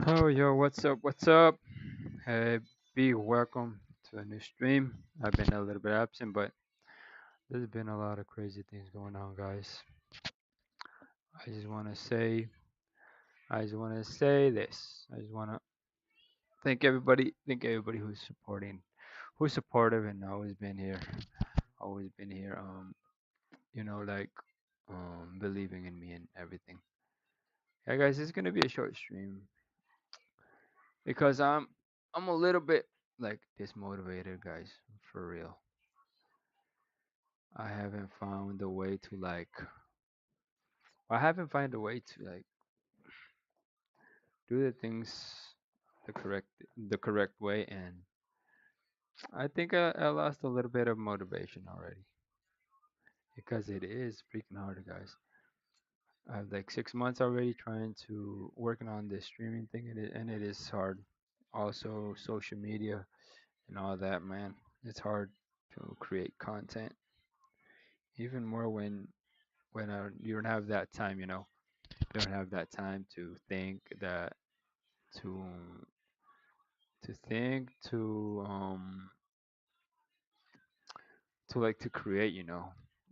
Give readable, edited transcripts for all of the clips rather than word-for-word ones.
Oh, yo, what's up? What's up? Hey, be welcome to a new stream. I've been a little bit absent, but there's been a lot of crazy things going on, guys. I just want to say, I just want to say this. I just want to thank everybody who's supportive and always been here. Like, believing in me and everything. Yeah, guys, it's gonna be a short stream because I'm a little bit like dismotivated, guys, for real. I haven't found a way to I haven't found a way to do the things the correct the correct way, and I think I lost a little bit of motivation already because it is freaking hard, guys. I have like 6 months already trying to working on this streaming thing, and it is hard. Also, social media and all that, man. It's hard to create content, even more when you don't have that time. You don't have that time to think that to to create,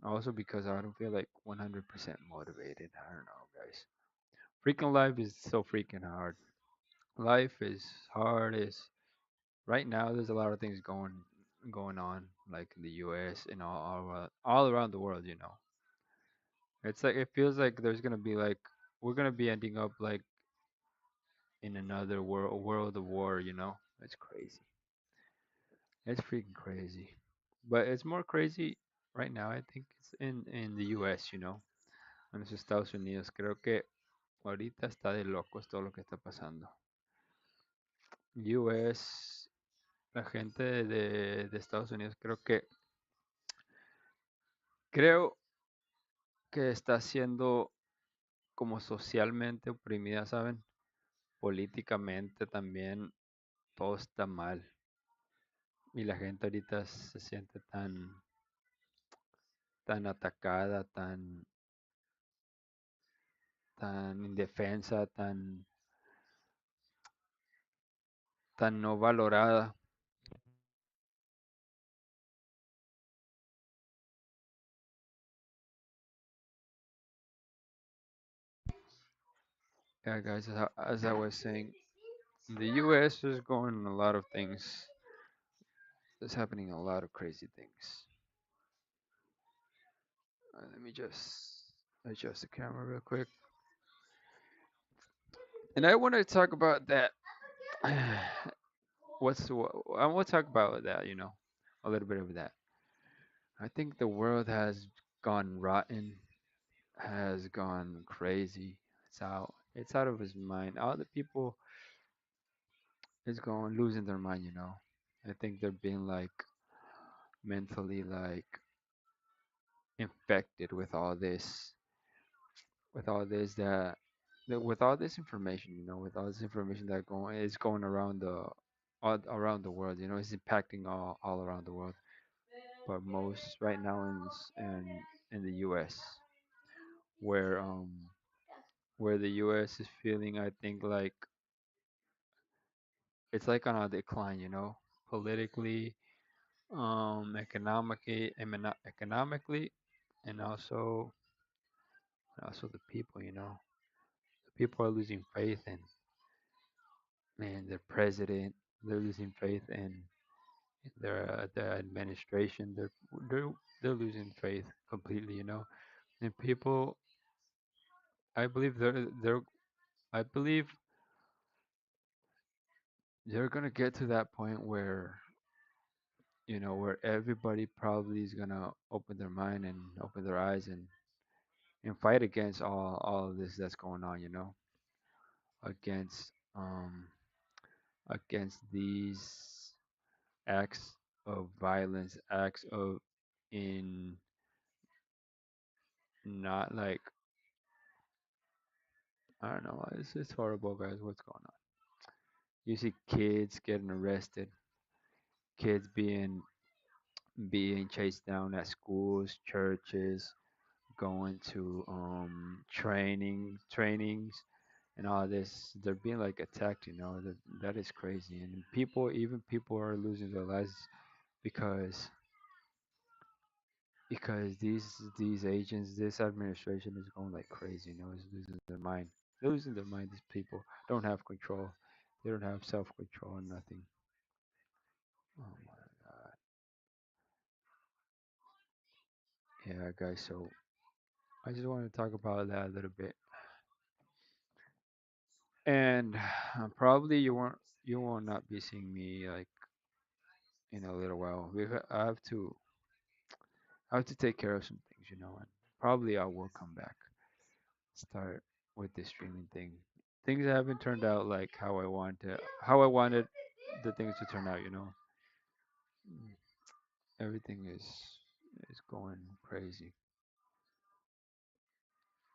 also because I don't feel like 100% motivated. I don't know, guys. Freaking life is so freaking hard. Life is hard. Is Right now there's a lot of things going on, like in the US and all around the world. It's like it feels like there's gonna be like we're gonna be ending up like in another world of war. It's crazy. It's freaking crazy. But it's more crazy right now. I think it's in the US, en los Estados Unidos. Creo que ahorita está de locos todo lo que está pasando. US, la gente de Estados Unidos, creo que está siendo como socialmente oprimida, ¿saben? Políticamente también todo está mal. Y la gente ahorita se siente tan atacada, tan indefensa, tan no valorada. Yeah, guys, as I was saying, the U.S. is going a lot of things. There's happening a lot of crazy things. Let me just adjust the camera real quick. And I want to talk about that. I want to talk about that. A little bit of that. I think the world has gone rotten, has gone crazy. It's out of his mind. All the people is going losing their mind. I think they're being like mentally infected with all this with all this information, with all this information that going around all around the world, it's impacting all around the world, but most right now in the US, where the US is feeling, I think, like it's like on a decline, politically, economically, and also the people, the people are losing faith in, man, their president. They're losing faith in their administration. They're they're losing faith completely, and people. I believe I believe they're gonna get to that point where where everybody probably is gonna open their mind and open their eyes and fight against all of this that's going on, against against these acts of violence, acts of in not like I don't know. It's horrible, guys. What's going on? You see kids getting arrested, kids being chased down at schools, churches, going to trainings, and all this. They're being like attacked, you know. That is crazy. And people, even people are losing their lives because these agents, this administration is going like crazy, you know, is losing their mind. Losing their mind. These people don't have control. They don't have self control and nothing. Oh my god. Yeah, guys. So I just want to talk about that a little bit. And probably you will not be seeing me like in a little while. I have to take care of some things, you know, and probably I will come back, start with this streaming thing. Things haven't turned out like how I wanted the things to turn out, you know. Mm, Everything is going crazy.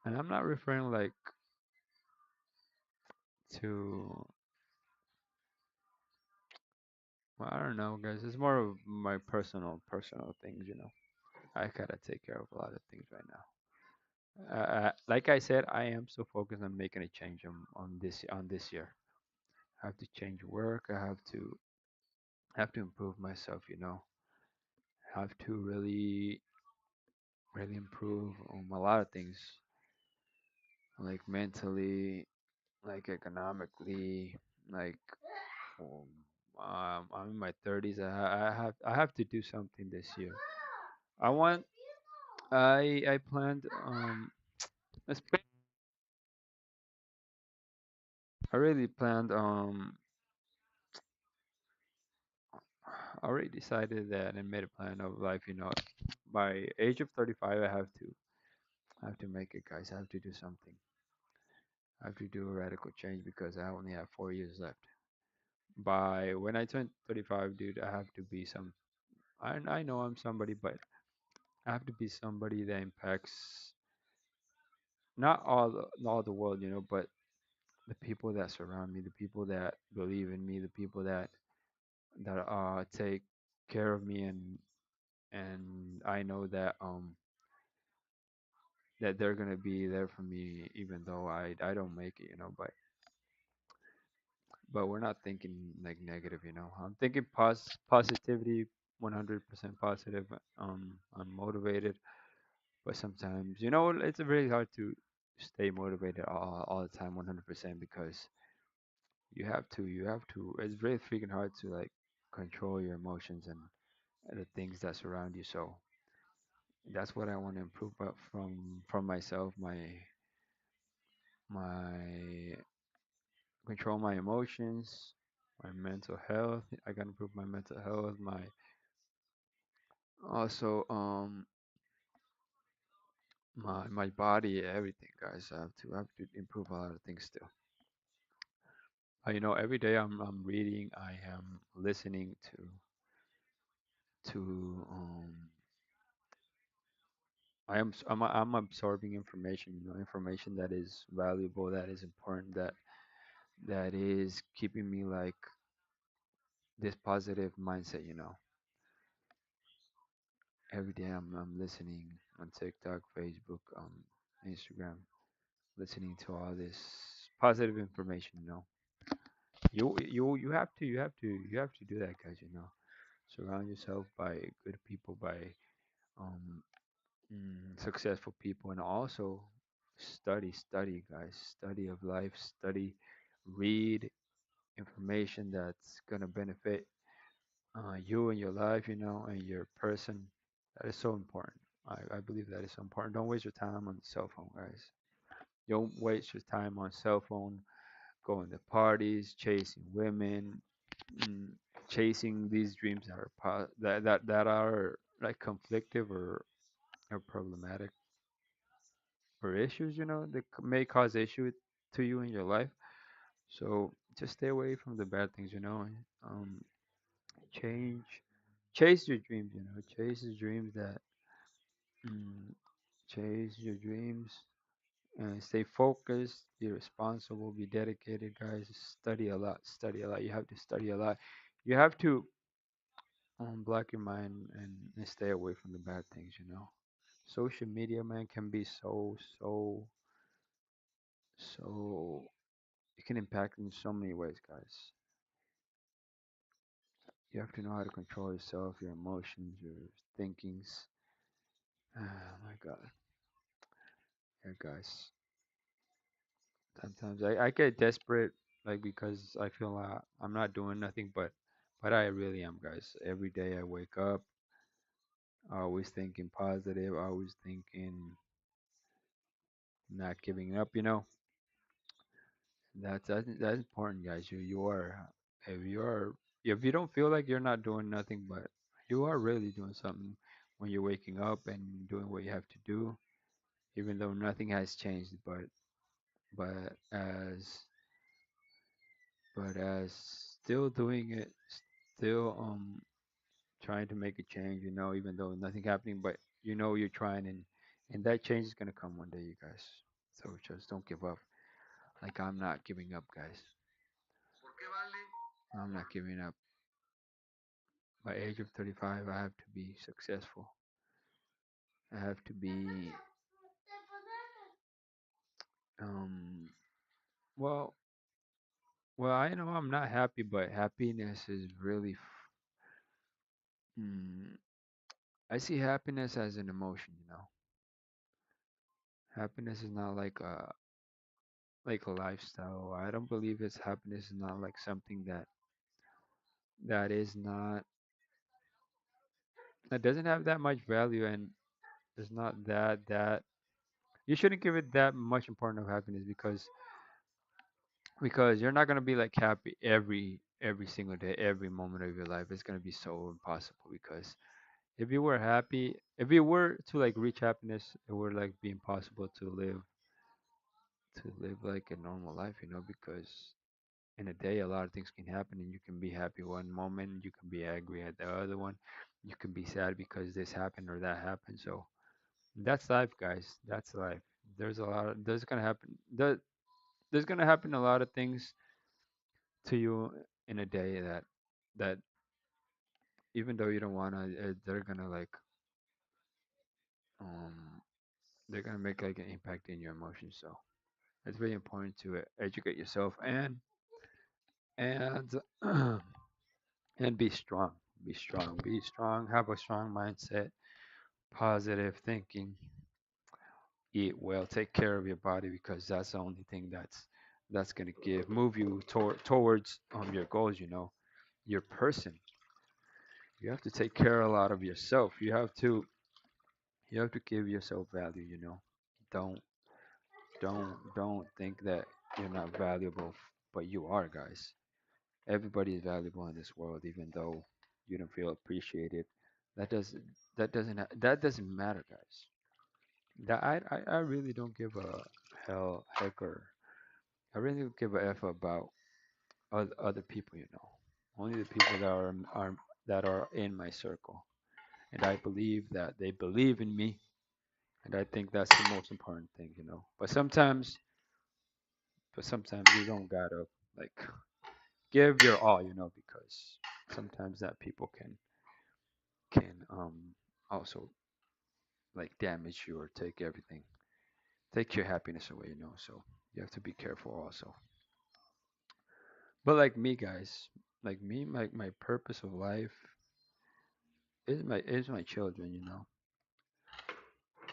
And I'm not referring like to, well, I don't know, guys. It's more of my personal things, you know. I gotta take care of a lot of things right now. Like I said, I am so focused on making a change on this year. I have to change work. I have to improve myself. You know, I have to really improve on a lot of things, like mentally, like economically, like um, I'm in my 30s. I have to do something this year. I want I planned I sp- I really planned I already decided that and made a plan of life, you know. By age of 35, I have to make it, guys. I have to do something. I have to do a radical change because I only have 4 years left. By when I turn 35, dude, I have to be some. I know I'm somebody, but I have to be somebody that impacts not all the world, you know, but the people that surround me, the people that believe in me, the people that take care of me, and I know that they're gonna be there for me even though I don't make it, you know. But we're not thinking like negative, you know. I'm thinking positivity, 100% positive. I'm motivated, but sometimes, you know, it's very hard to stay motivated all the time, 100%, because you have to. It's very freaking hard to like control your emotions and the things that surround you. So that's what I want to improve, but from myself, my control my emotions, my mental health. I gotta improve my mental health, my also my body, everything, guys. I have to improve a lot of things still. You know, every day I'm reading, I am listening to I'm absorbing information, you know, information that is valuable, that is important, that is keeping me like this positive mindset, you know. Every day I'm listening on TikTok, Facebook, Instagram, listening to all this positive information. You know, you have to do that, guys. You know, surround yourself by good people, by um successful people, and also study, guys. Study of life, study, read information that's gonna benefit you and your life, you know, and your person. That is so important. I believe that is so important. Don't waste your time on the cell phone, guys. Don't waste your time on cell phone, going to parties, chasing women, mm, chasing these dreams that are that are like conflictive or problematic or issues, you know, that may cause issue to you in your life. So just stay away from the bad things, you know. Um, change, chase your dreams, you know, chase the dreams that Mm, chase your dreams and stay focused, be responsible, be dedicated, guys. Study a lot, study a lot. You have to study a lot. You have to block your mind and stay away from the bad things, you know. Social media, man, can be so can impact in so many ways, guys. You have to know how to control yourself, your emotions, your thinkings. Oh my God. Yeah, guys. Sometimes I get desperate, like because I feel I'm not doing nothing, but I really am, guys. Every day I wake up, always thinking positive, always thinking not giving up. That's important, guys. You are if you are if you don't feel like you're not doing nothing, but you are really doing something when you're waking up and doing what you have to do, even though nothing has changed. But as still doing it, still trying to make a change. Even though nothing happening, but you're trying, and that change is gonna come one day, you guys. So just don't give up. Like I'm not giving up, guys. I'm not giving up. By age of 35, I have to be successful. I have to be, um, well, I know I'm not happy, but happiness is really, I see happiness as an emotion. Happiness is not like a lifestyle. I don't believe it's happiness is not like something that is not, that doesn't have that much value, and it's not that you shouldn't give it that much importance of happiness because you're not gonna be like happy every single day, every moment of your life. It's gonna be so impossible because if you were to like reach happiness, it would like be impossible to live like a normal life, because in a day a lot of things can happen and you can be happy one moment, you can be angry at the other one, you can be sad because this happened or that happened. So that's life, guys. That's life. There's gonna happen a lot of things to you in a day that even though you don't wanna, um they're gonna make like an impact in your emotions. So it's really important to educate yourself and and be strong. Be strong. Be strong. Have a strong mindset. Positive thinking. Eat well. Take care of your body because that's the only thing that's gonna move you towards your goals. Your person. You have to take care a lot of yourself. You have to give yourself value. Don't don't think that you're not valuable, but you are, guys. Everybody is valuable in this world, even though you don't feel appreciated. That doesn't that doesn't matter, guys. I really don't give a heck, or I really don't give a f about other people. Only the people that are in my circle, and I believe that they believe in me, and I think that's the most important thing. But sometimes you don't gotta like give your all, because sometimes that people can also like damage you or take your happiness away. So you have to be careful also. But like me, guys, like me, my purpose of life is my children.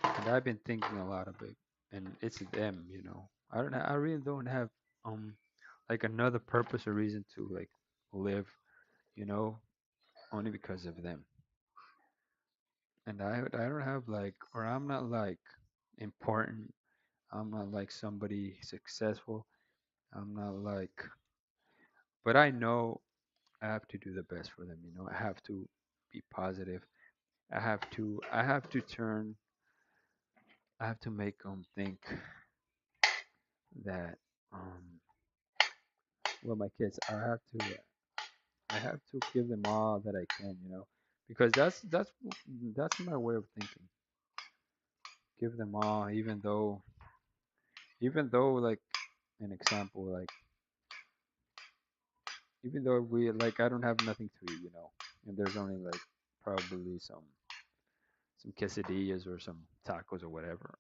And I've been thinking a lot of it, and it's them. I really don't have um like another purpose or reason to like live, you know, only because of them. And I don't have like, or I'm not like important. I'm not like somebody successful. I'm not like, but I know I have to do the best for them. I have to be positive. I have to make them think that, um, well, my kids, I have to give them all that I can, because that's my way of thinking. Give them all, even though like an example, like even though we like I don't have nothing to eat, and there's only like probably some quesadillas or some tacos or whatever,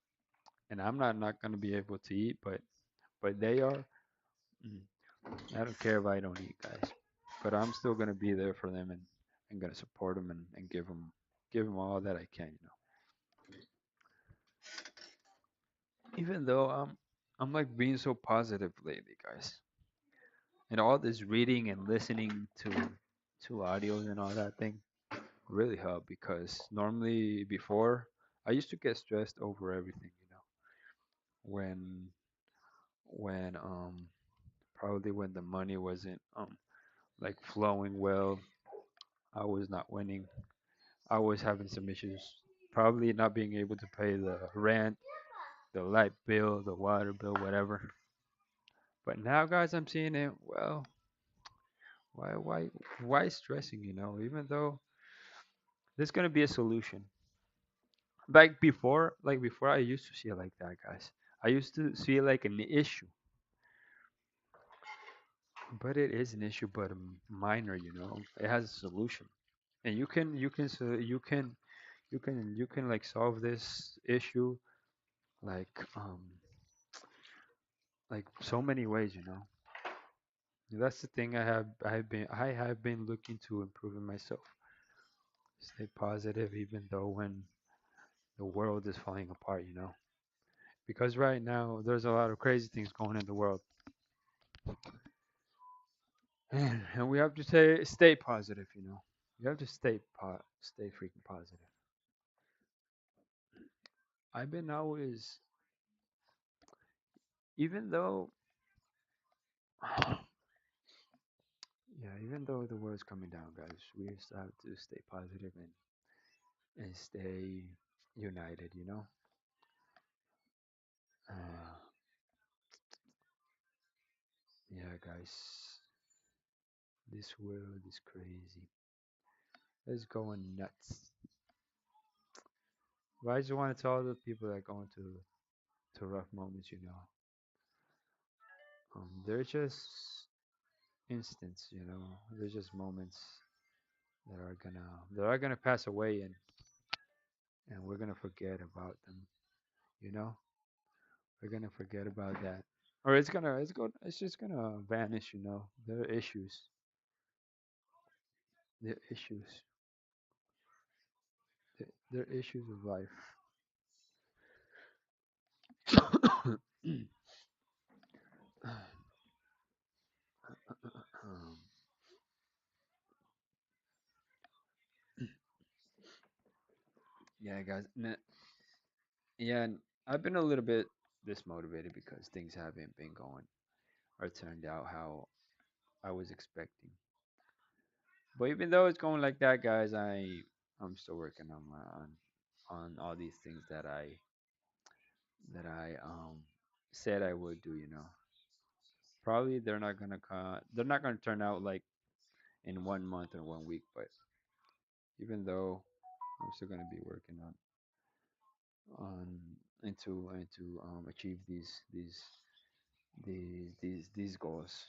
and I'm not gonna be able to eat, but they are. Mm. I don't care if I don't eat, guys, but I'm still gonna be there for them and gonna support them and give them all that I can, you know. Even though I'm like being so positive lately, guys, and all this reading and listening to audios and all that thing really helped because normally before I used to get stressed over everything, you know, when when probably when the money wasn't like flowing well, I was not winning. I was having some issues, probably not being able to pay the rent, the light bill, the water bill, whatever. But now, guys, I'm seeing it. Well, why stressing? You know, even though there's gonna be a solution. Like before, I used to see it like that, guys. I used to see it like an issue, but it is an issue, but minor. You know, it has a solution, and you can like solve this issue like like so many ways. You know, that's the thing I have been looking to improve in myself. Stay positive, even though when the world is falling apart. You know, because right now there's a lot of crazy things going in the world. And we have to stay positive, you know. You have to stay freaking positive. I've been always, even though, yeah, even though the world's coming down, guys, we just have to stay positive and stay united, you know. Uh, yeah, guys, this world is crazy. It's going nuts. But I just want to tell the people that are going to rough moments, you know, they're just instants, you know. They're just moments that are gonna pass away and we're gonna forget about them. You know, we're gonna forget about that, or it's just gonna vanish. You know, there are issues, there are issues, there are issues of life. um, yeah, guys. Yeah, and I've been a little bit dismotivated because things haven't been going or turned out how I was expecting. But even though it's going like that, guys, I'm still working on on all these things that I said I would do. You know, probably they're not gonna turn out like in 1 month or 1 week, but even though I'm still gonna be working on and to achieve these goals.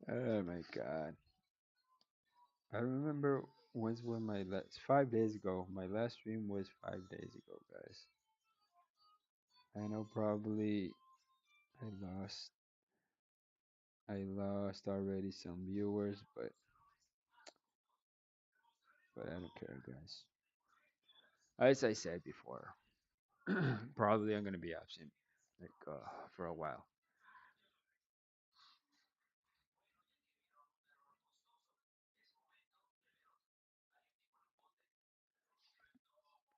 Oh my god, I remember when my last 5 days ago. My last stream was 5 days ago, guys. I know probably I lost I lost already some viewers, but I don't care, guys. As I said before, probably I'm gonna be absent like for a while.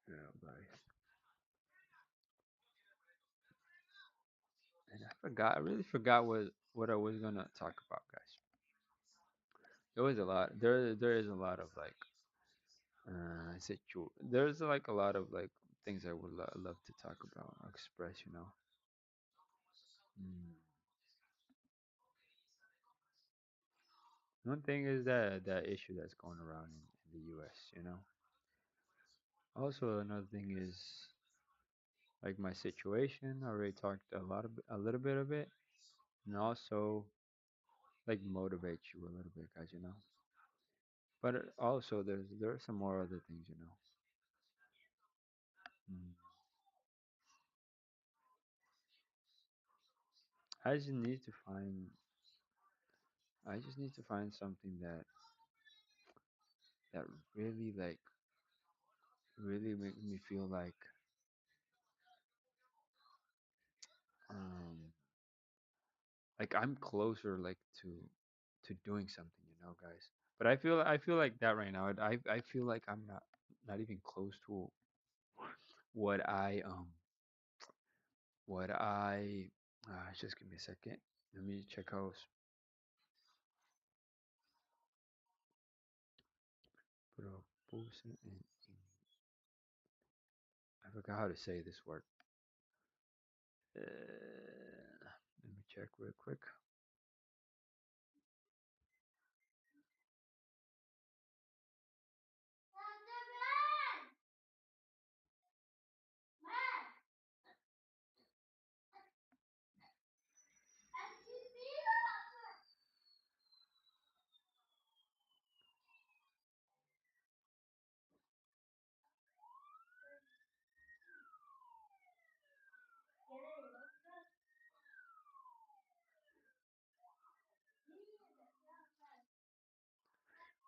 Yeah, guys. And I forgot. I really forgot what I was gonna talk about, guys. There was a lot. There is a lot of like There's like a lot of like things I would love to talk about, or express. You know. Mm. One thing is that issue that's going around in the U.S. You know. Also, another thing is like my situation. I already talked a little bit of it, and also like motivate you a little bit, guys. You know, But also, there are some more other things, you know. Mm. I just need to find. I just need to find something that really really make me feel um like I'm closer to doing something, you know, guys. But I feel like that right now. I feel like I'm not even close to what I just give me a second. Let me check out. Propuso I forgot how to say this word. Let me check real quick.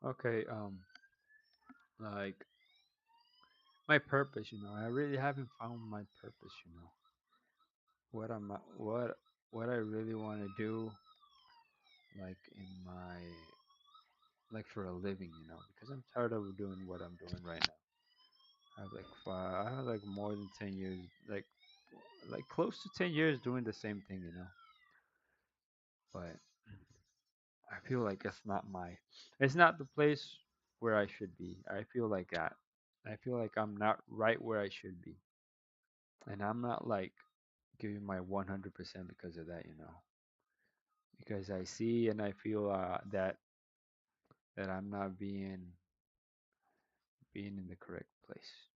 Okay, like my purpose, you know. I really haven't found my purpose, you know. What I really want to do, like in my like for a living, you know, because I'm tired of doing what I'm doing right now. I have like more than 10 years, like close to 10 years doing the same thing, you know. But I feel like it's not the place where I should be. I feel like that. I feel like I'm not right where I should be, and I'm not like giving my 100% because of that, you know. Because I see and I feel that I'm not being in the correct place.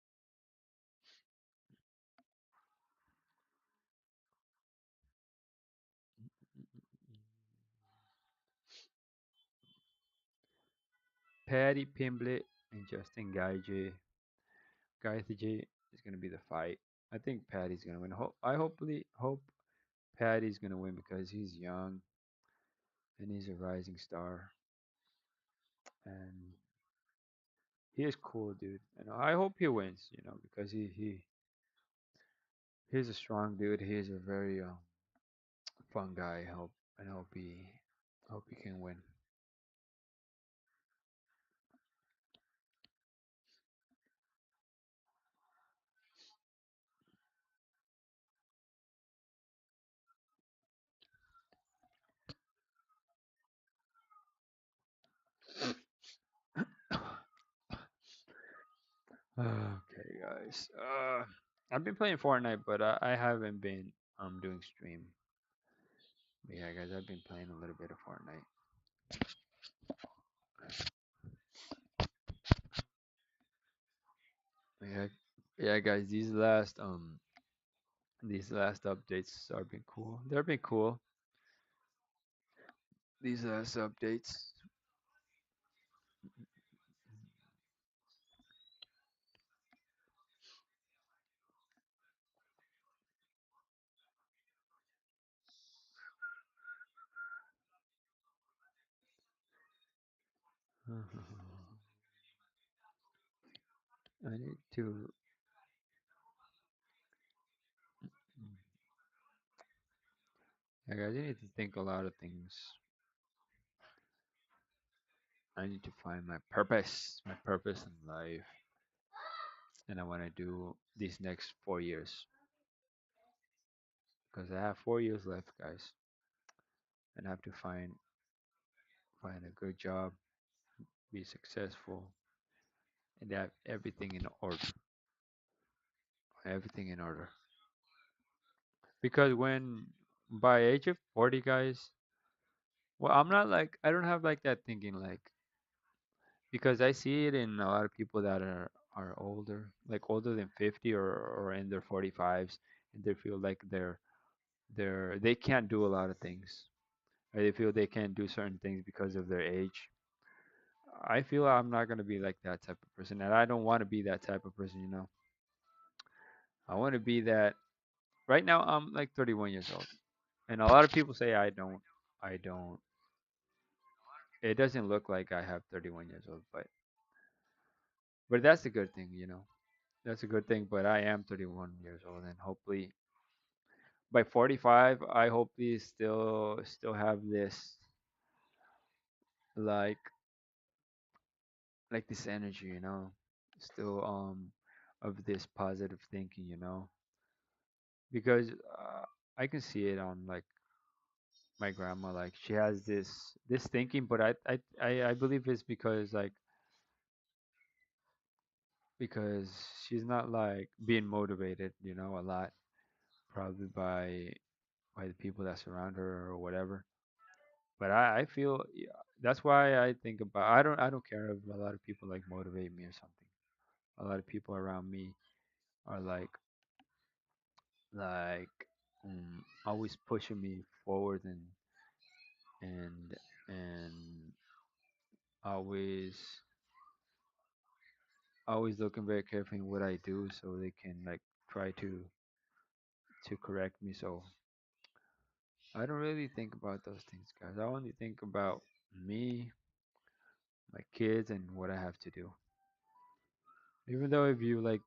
Patty Pimblett and Justin Gaethje is gonna be the fight. I think Patty's gonna win. I hopefully hope Patty's gonna win because he's young and he's a rising star and he is cool, dude. And I hope he wins, you know, because he's a strong dude. He's a very fun guy. Hope he can win. Okay, guys. I've been playing Fortnite, but I haven't been doing stream. But yeah, guys, I've been playing a little bit of Fortnite. Yeah, yeah, guys. These last updates are been cool. They've been cool. These last updates. I need to. Yeah, guys, I need to think a lot of things. I need to find my purpose in life, and I want to do these next 4 years because I have 4 years left, guys, and I have to find a good job, be successful, and have everything in order. Everything in order. Because when by age of 40, guys, well, I don't have like that thinking like because I see it in a lot of people that are older, like older than 50 or in their 45s, and they feel like they can't do a lot of things. Or they feel they can't do certain things because of their age. I feel I'm not gonna be like that type of person, and I don't want to be that type of person. I want to be that. Right now, I'm like 31 years old, and a lot of people say I don't. I don't. It doesn't look like I have 31 years old, but that's a good thing. That's a good thing. But I am 31 years old, and hopefully by 45, I hopefully still have this like this energy, still of this positive thinking, because I can see it on like my grandma, like she has this thinking, but I believe it's because she's not like being motivated, a lot, probably by the people that surround her or whatever. But I feel, yeah, that's why I think about, I don't care if a lot of people like motivate me or something. A lot of people around me are like always pushing me forward and and always always looking very carefully in what I do so they can like try to correct me. So I don't really think about those things, guys. I only think about me, my kids, and what I have to do. Even though if you like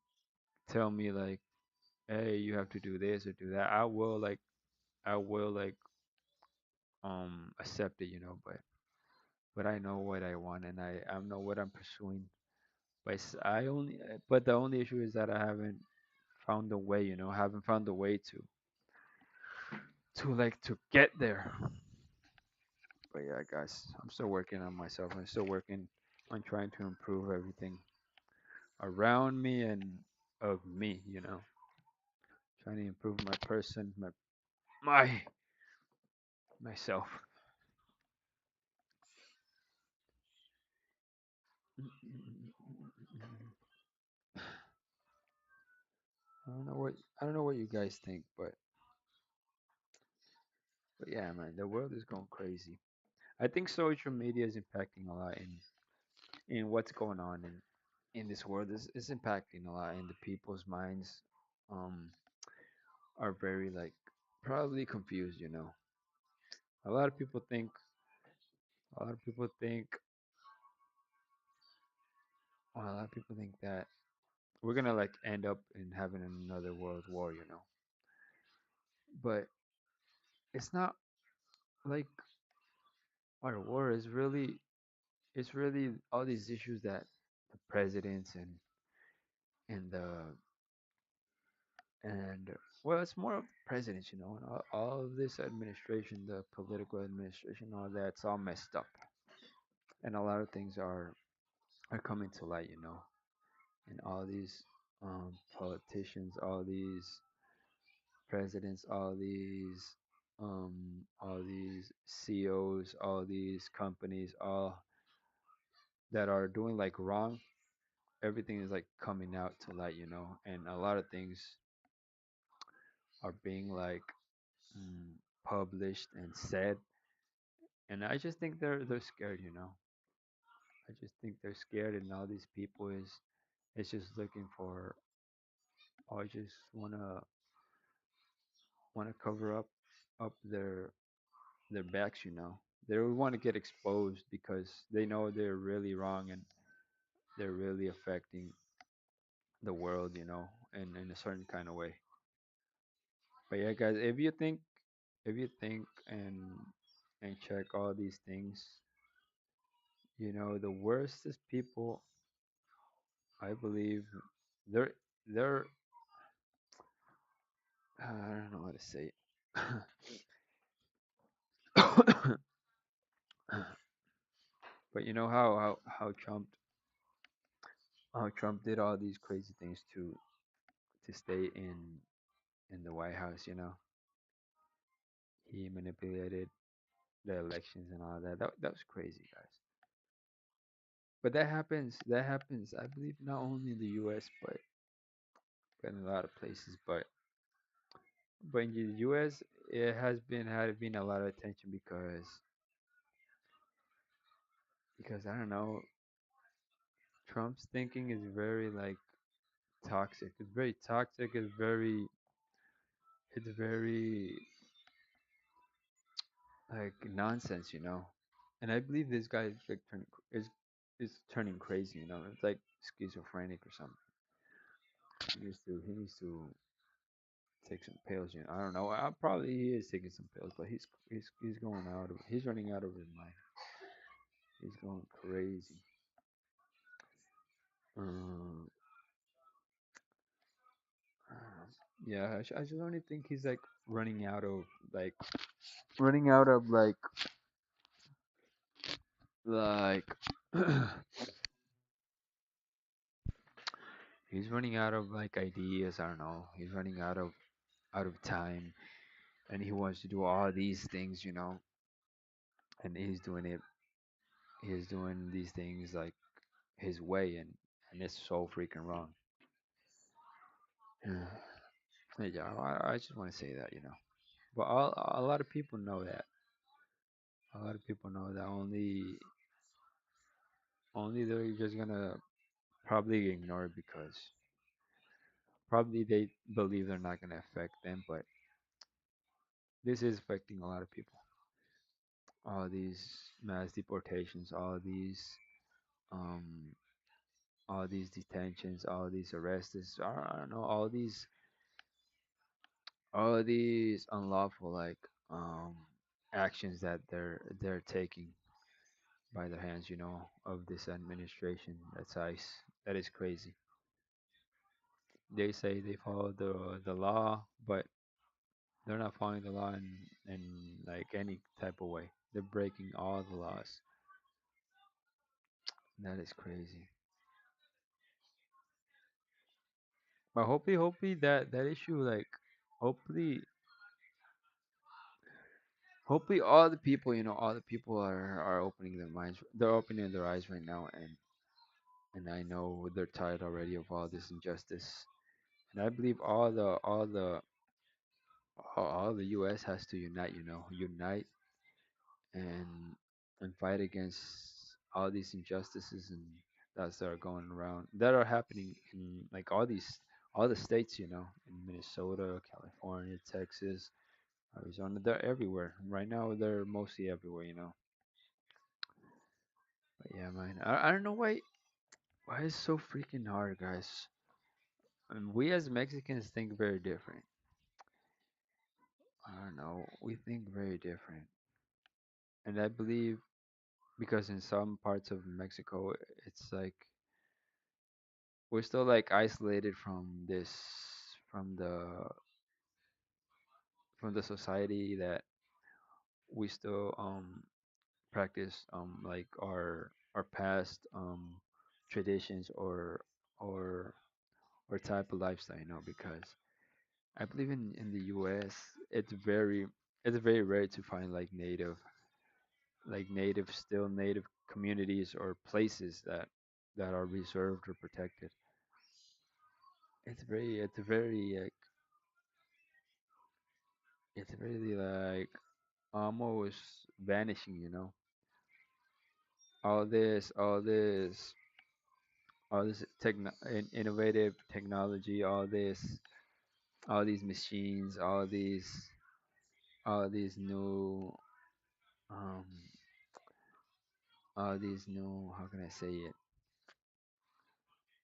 tell me like, hey, you have to do this or do that, I will like accept it, but I know what I want and I know what I'm pursuing. But the only issue is that I haven't found a way, haven't found a way to get there. But yeah, guys, I'm still working on myself. I'm still working on trying to improve everything around me and of me, trying to improve my person, my myself. I don't know what you guys think, but yeah, man, the world is going crazy. I think social media is impacting a lot in what's going on in this world. Is impacting a lot in the people's minds. Um, are very like probably confused. A lot of people think a lot of people think a lot of people think that we're gonna like end up in having another world war. But it's not like our war is really it's really all these issues that the presidents and the and well, it's more of presidents, and all of this administration, the political administration, all that's all messed up, and a lot of things are coming to light, and all these politicians, all these presidents, all these CEOs, all these companies, all that are doing like wrong, everything is like coming out to light, and a lot of things are being like mm, published and said, and I just think they're scared. I just think they're scared, and all these people is just looking for, or just wanna cover up their backs. They don't want to get exposed because they know they're really wrong and they're really affecting the world, in a certain kind of way. But yeah, guys, if you think and check all these things, the worstest people, I believe, they're I don't know how to say it. But you know how Trump did all these crazy things to stay in the White House. He manipulated the elections and all that. That was crazy, guys. But that happens. That happens. I believe not only in the U.S. but in a lot of places. But in the U.S. it has been a lot of attention because I don't know. Trump's thinking is very like toxic. It's very toxic. It's very like nonsense, you know. And I believe this guy is like is turning crazy, you know. It's like schizophrenic or something. He needs to take some pills, you know. I don't know. Probably he is taking some pills, but he's going out of he's running out of his mind. He's going crazy. Um, yeah, I just only think he's like running out of like running out of like he's running out of like ideas. I don't know. He's running out of time, and he wants to do all these things, you know. And he's doing it. He's doing these things like his way, and it's so freaking wrong. Yeah, I just want to say that, you know. But a lot of people know that. A lot of people know that only they're just gonna probably ignore it because probably they believe they're not gonna affect them, but this is affecting a lot of people. All these mass deportations, um, all these detentions, all these arrests, I don't know, all these unlawful like um actions that they're taking by the hands, you know, of this administration. That's ice. That is crazy. They say they follow the law, but they're not following the law in like any type of way. They're breaking all the laws. That is crazy. But hopefully that issue like hopefully hopefully all the people, you know, all the people are opening their minds. They're opening their eyes right now, and I know they're tired already of all this injustice. And I believe all the U.S. has to unite, you know, unite and fight against all these injustices and that are going around that are happening in like all the states, you know, in Minnesota, California, Texas, Arizona. They're everywhere right now. They're mostly everywhere, you know. But yeah, man, I don't know why it's so freaking hard, guys. And we as Mexicans think very different. I don't know. We think very different, and I believe because in some parts of Mexico, it's like we're still like isolated from this from the from the society that we still practice like our past traditions or or type of lifestyle, you know, because I believe in the US it's very rare to find like native communities or places that are reserved or protected. It's really like almost vanishing, you know. All this, all this innovative technology, all these machines, all these new, um, all these new, how can I say it?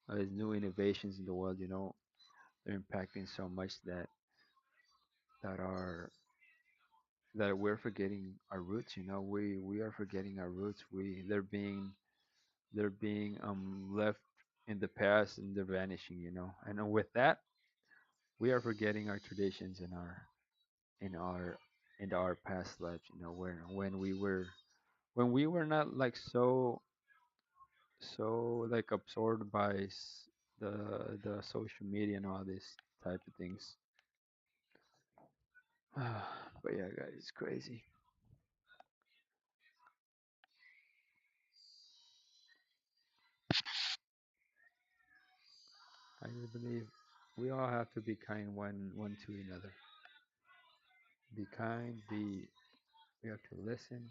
All these new innovations in the world, you know, they're impacting so much that are that we're forgetting our roots. You know, we are forgetting our roots. They're being left in the past and they're vanishing, you know. And with that, we are forgetting our traditions and in our in our past lives, you know, when we were not like so like absorbed by the social media and all this type of things. But yeah, guys, it's crazy. I just believe we all have to be kind one to another. Be kind. Be We have to listen.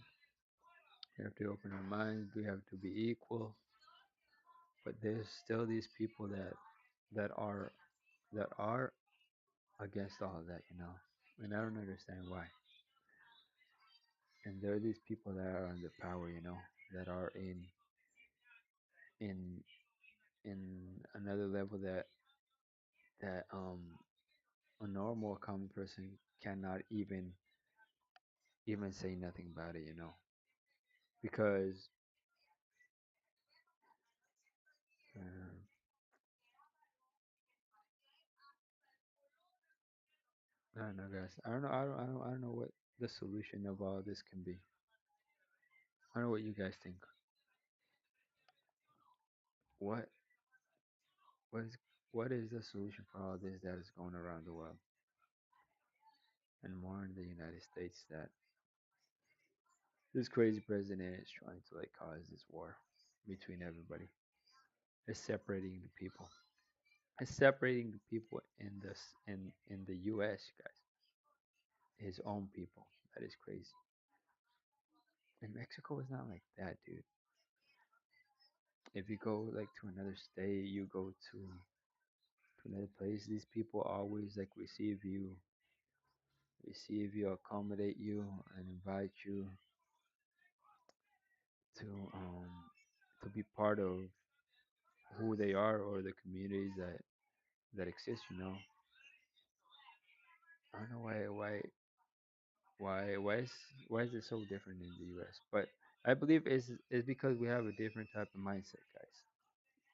We have to open our minds. We have to be equal. but there's still these people that are that are against all of that, and I don't understand why. And there are these people that are under power, that are in in another level that a normal common person cannot even say nothing about it, because uh, I don't know, guys. I don't know what the solution of all this can be. I don't know what you guys think. What what is what is the solution for all this that is going around the world and more in the United States, that this crazy president is trying to like cause this war between everybody? It's separating the people. It's separating the people in the U.S. guys, his own people. That is crazy. And Mexico is not like that, dude. If you go like to another state, you go to another place, these people always like receive you, accommodate you, and invite you to um to be part of who they are or the communities that exist. I don't know why why is it so different in the U.S. But I believe it's because we have a different type of mindset, guys.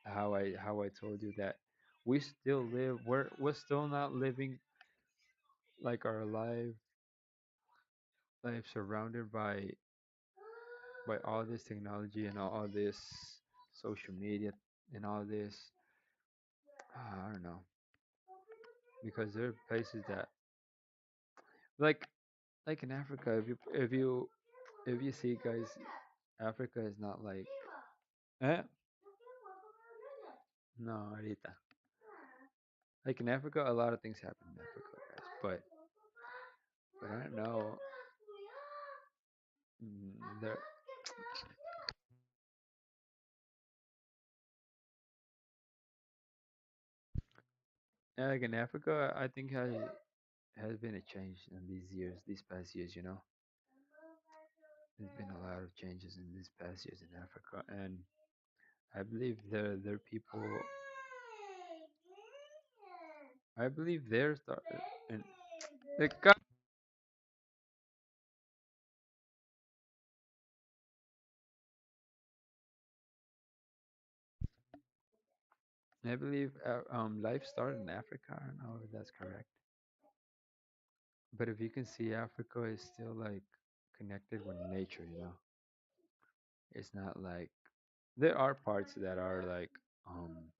How I told you that we still live, we're still not living like our life surrounded by all this technology and all this social media and all this. I don't know, because there are places that like in Africa. If you see, guys, Africa is not like eh? No, ahorita. Like in Africa, a lot of things happen in Africa, guys. But I don't know. There, like in Africa, I think has been a change in these past years. There's been a lot of changes in these past years in Africa, and I believe there are people. I believe they're start and the I believe life started in Africa. I don't know if that's correct, but if you can see, Africa is still like connected with nature. It's not like there are parts that are like um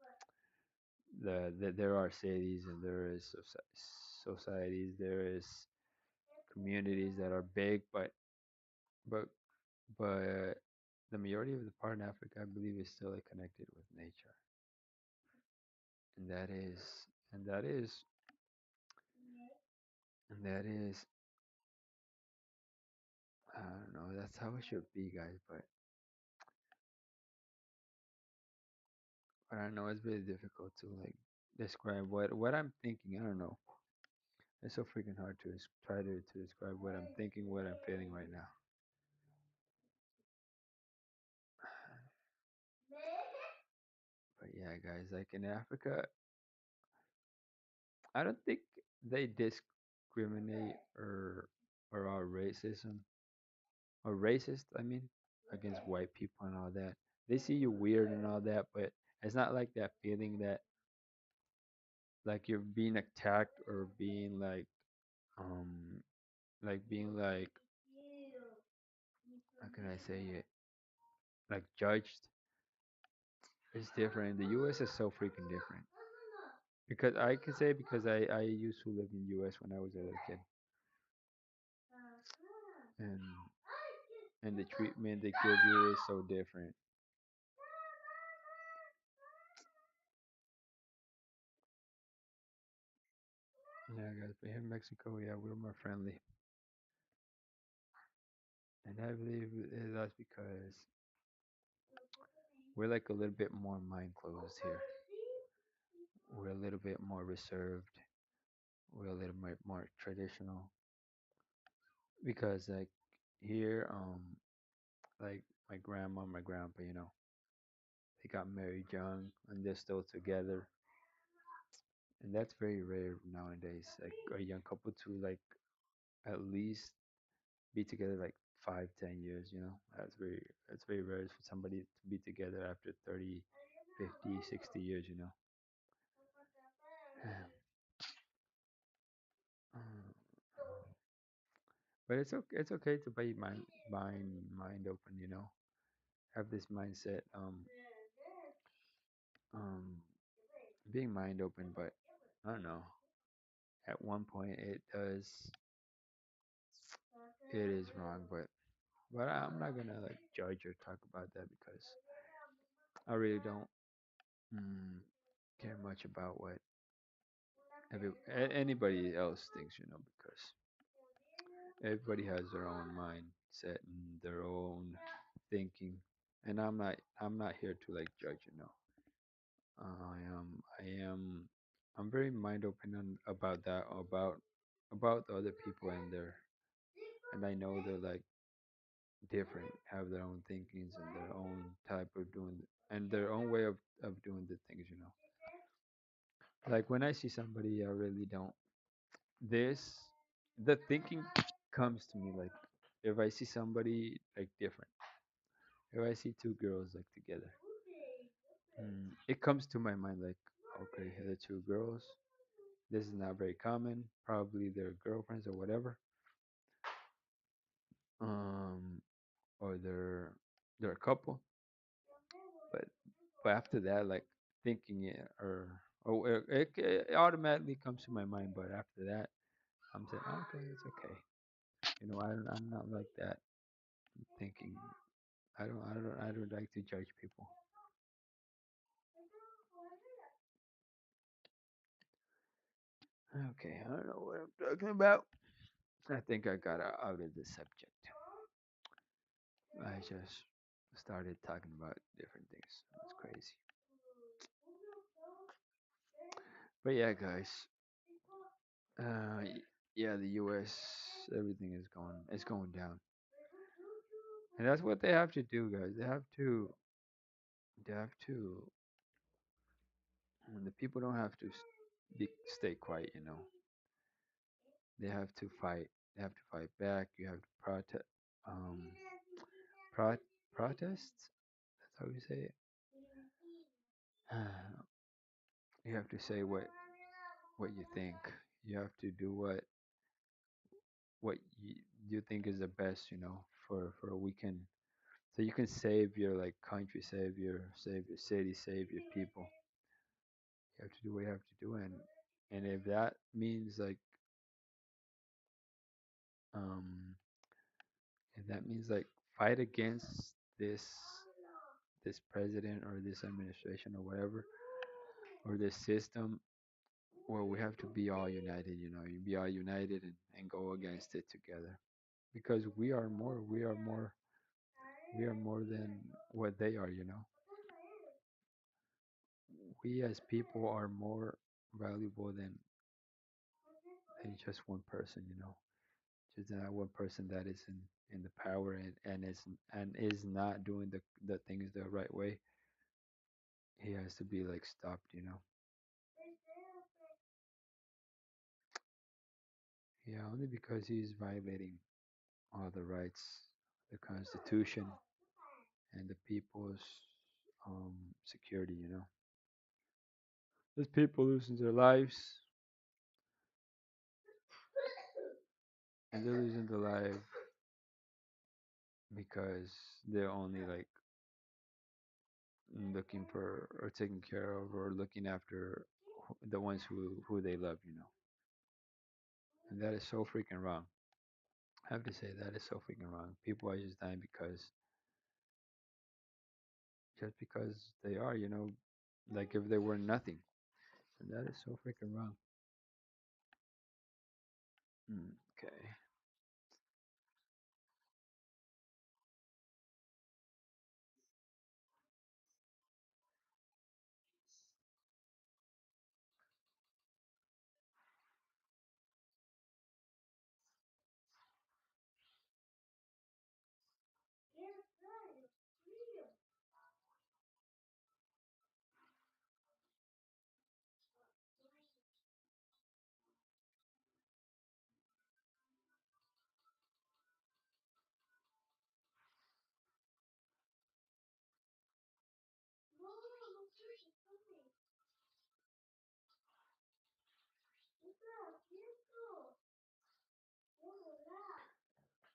there are cities and there is societies, there is communities that are big, but but the majority of the part in Africa, I believe, is still like connected with nature, and and that is and that is I don't know. That's how it should be, guys. But I know it's really difficult to like describe what I'm thinking. I don't know. It's so freaking hard to try to describe what I'm thinking, what I'm feeling right now. But yeah, guys, like in Africa, I don't think they discriminate or are racism or racist. I mean, against white people and all that. They see you weird and all that, but it's not like that feeling that like you're being attacked or being um being like how can I say it, like judged. It's different. The U.S. is so freaking different. Because I can say because I used to live in U.S. when I was a little kid, and the treatment they give you is so different. Yeah, guys, but here in Mexico, yeah, we're more friendly, and I believe that's because we're like a little bit more mind closed here. We're a little bit more reserved. We're a little bit more traditional because like here, like my grandma, my grandpa, they got married young and they're still together, and that's very rare nowadays. Like a young couple to like at least be together like 5, 10 years. That's very rare for somebody to be together after 30, 50, 60 years. Um, but it's okay to be mind open. Have this mindset. Um, being mind open, but I don't know. At one point, it is wrong, but I'm not gonna like judge or talk about that because I really don't mm, care much about what anybody else thinks, because everybody has their own mindset and their own thinking, and I'm not here to like judge. I'm very mind open about that, about the other people and I know they're like different, have their own thinkings and their own type of doing and their own way of doing the things. Like when I see somebody, I really don't this the thinking comes to me like if I see somebody like different, if I see two girls like together, it comes to my mind like, okay, the two girls, this is not very common, probably they're girlfriends or whatever, um or they're a couple, but after that, like thinking it or it automatically comes to my mind, but after that I'm saying, okay, it's okay. I'm not like that thinking. I don't like to judge people. Okay, I don't know what I'm talking about. I think I got out of the subject. I just started talking about different things. It's crazy. But yeah, guys. Yeah, the U.S. everything is going down, and that's what they have to do, guys. They have to. And the people don't have to stay quiet. They have to fight. They have to fight back. You have to protest. Um, pro- protest. That's how you say it. You have to say what you think. You have to do what you think is the best. For we can so you can save your like country, save your city, save your people. You have to do what you have to do, and if that means like um if that means like fight against this president or this administration or whatever or this system, well, we have to be all united. You be all united and go against it together because we are more than what they are. We as people are more valuable than just one person. Just that one person that is in the power and is not doing the things the right way. He has to be like stopped. Yeah, only because he's violating all the rights, the Constitution, and the people's security. There's people losing their lives, and they're losing their life because they're only like looking for or taking care of or looking after the ones who they love. And that is so freaking wrong. I have to say that is so freaking wrong. People are just dying just because they are. Like if they were nothing. And that is so freaking wrong. Okay.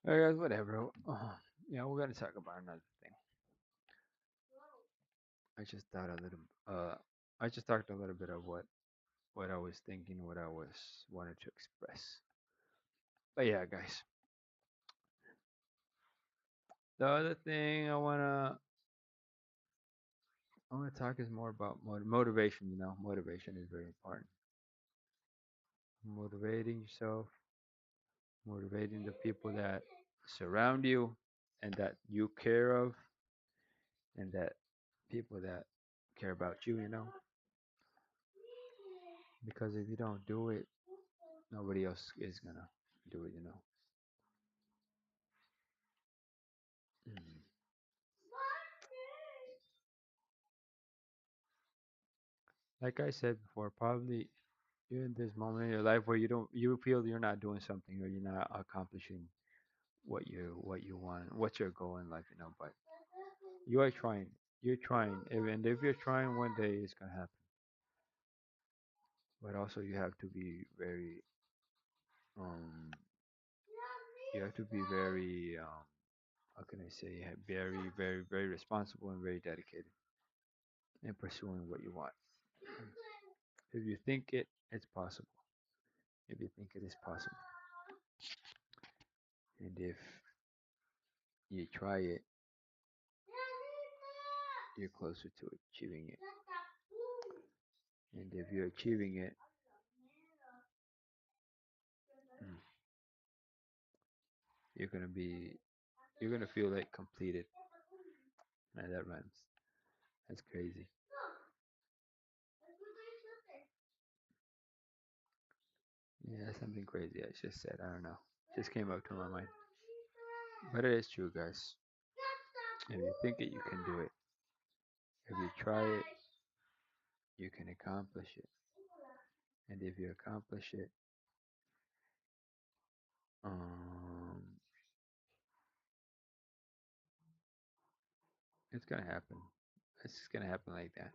Guys, whatever. Yeah, we're gonna talk about another thing. I just thought a little. I just talked a little bit of what I was thinking, what I was wanted to express. But yeah, guys, the other thing I wanna talk is more about motivation. You know, motivation is very important. Motivating yourself, motivating the people that surround you, and that you care of, and that people that care about you. You know, because if you don't do it, nobody else is gonna do it. You know. Mm. Like I said before, probably you're in this moment in your life where you feel you're not doing something or you're not accomplishing what you want, what's your goal in life, you know. But you are trying. You're trying, and if you're trying, one day it's gonna happen. But also you have to be very um you have to be very how can I say very responsible and very dedicated in pursuing what you want. If you think it's possible. If you think it is possible, and if you try it, you're closer to achieving it. And if you're achieving it, mm, you're gonna be you're gonna feel like completed. Man, that rhymes. That's crazy. Yeah, something crazy I just said. I don't know. Just came up to my mind. But it is true, guys. If you think it, you can do it. If you try it, you can accomplish it. And if you accomplish it, um, it's gonna happen. It's just gonna happen like that.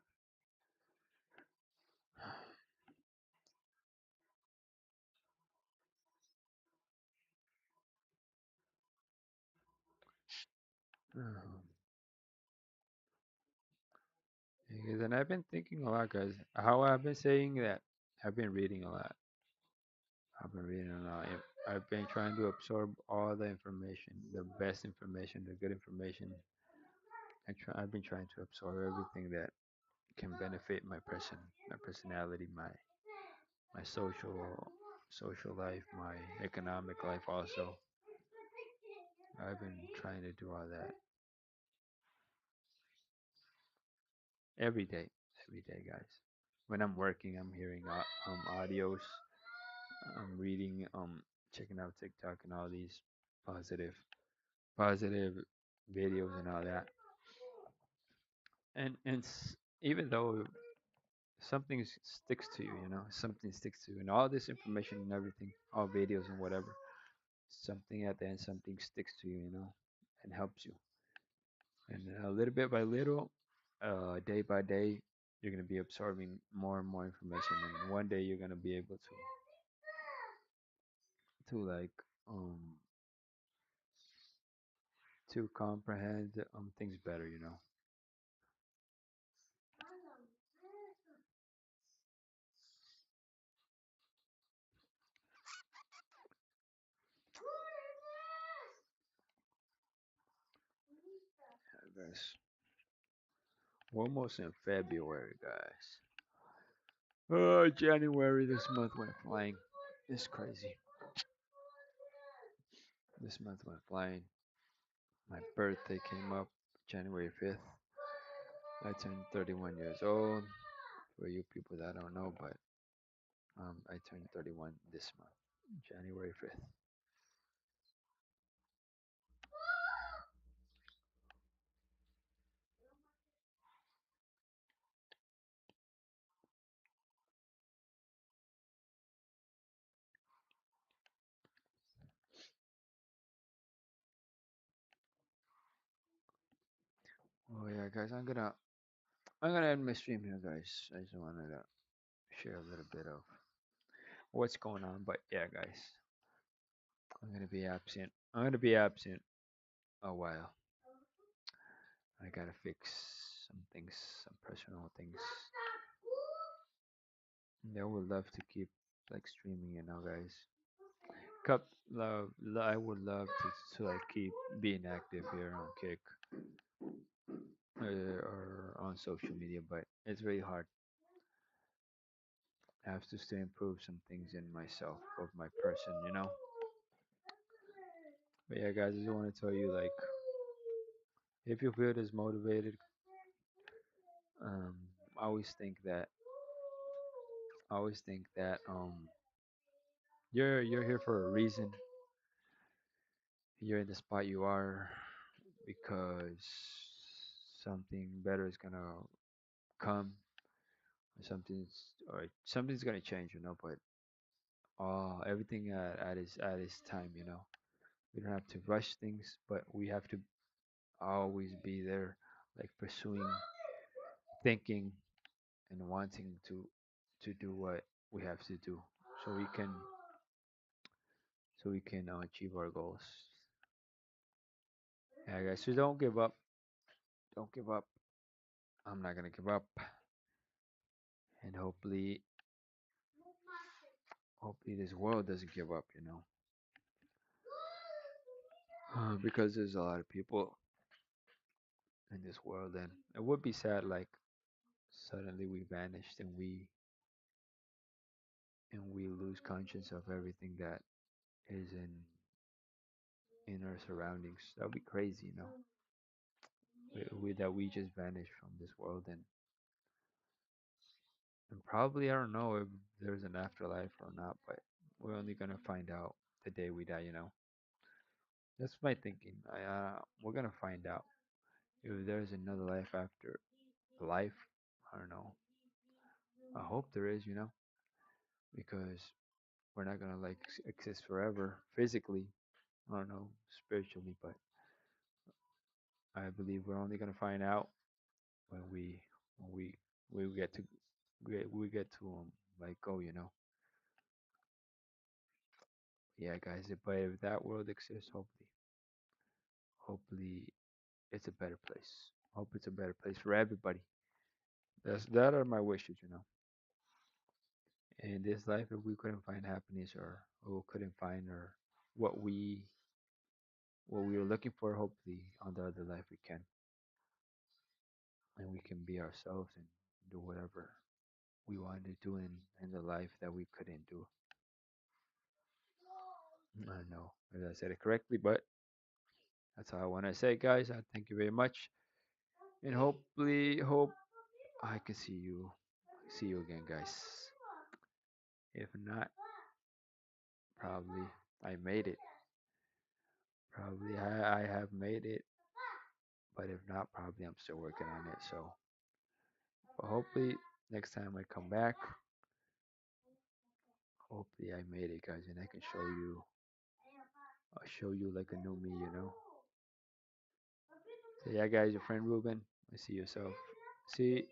Um, because, and I've been thinking a lot, guys. How I've been saying that, I've been reading a lot. I've been reading a lot. I've been trying to absorb all the information, the best information, the good information. I've been trying to absorb everything that can benefit my personality, my social life, my economic life. Also, I've been trying to do all that every day, every day, guys. When I'm working, I'm hearing audios. I'm reading, checking out TikTok and all these positive, positive videos and all that. And even though something sticks to you, you know, something sticks to you, and all this information and everything, all videos and whatever, something at the end, something sticks to you, you know, and helps you. And a little bit by little, day by day, you're gonna be absorbing more and more information, and one day you're gonna be able to like um to comprehend things better, you know. I guess we're almost in February, guys. Oh, January, this month went flying. It's crazy. This month went flying. My birthday came up January 5th. I turned 31 years old. For you people that don't know, but I turned 31 this month, January 5th. Oh yeah, guys, I'm gonna end my stream here, guys. I just wanted to share a little bit of what's going on. But yeah, guys, I'm gonna be absent. I'm gonna be absent a while. I gotta fix some things, some personal things. And I would love to keep like streaming, guys. I would love to like keep being active here on Kick or on social media, but it's very hard. I have to still improve some things in myself of my person. But yeah, guys, I just want to tell you like if you feel this motivated, um, I always think that I always think that you're here for a reason. You're in the spot you are because something better is gonna come, or something's gonna change. But everything at its time. We don't have to rush things, but we have to always be there, like pursuing, thinking, and wanting to do what we have to do, so we can achieve our goals. Yeah, guys. So don't give up. Don't give up. I'm not gonna give up, and hopefully this world doesn't give up. Because there's a lot of people in this world, and it would be sad, like suddenly we vanished and we lose conscience of everything that is in our surroundings. That would be crazy. That we just vanished from this world, and probably I don't know if there's an afterlife or not, but we're only gonna find out the day we die. That's my thinking. We're gonna find out if there's another life after life. I don't know. I hope there is, because we're not gonna like exist forever physically. I don't know, spiritually, but I believe we're only gonna find out when we get to like go. Yeah, guys. But if that world exists, hopefully it's a better place. Hope it's a better place for everybody. That are my wishes. In this life, if we couldn't find happiness, or couldn't find or what we what we were looking for, hopefully on the other life we can, and we can be ourselves and do whatever we wanted to do in the life that we couldn't do. I don't know if I said it correctly, but that's all I want to say, guys. I thank you very much, and hope I can see you again, guys. If not, probably I made it. Probably I have made it, but if not, probably I'm still working on it. So, but hopefully next time I come back, hopefully I made it, guys, and I can show you like a new me. So yeah, guys, your friend Ruben. I see yourself. See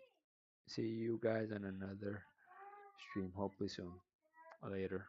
see you guys on another stream, hopefully soon. Later.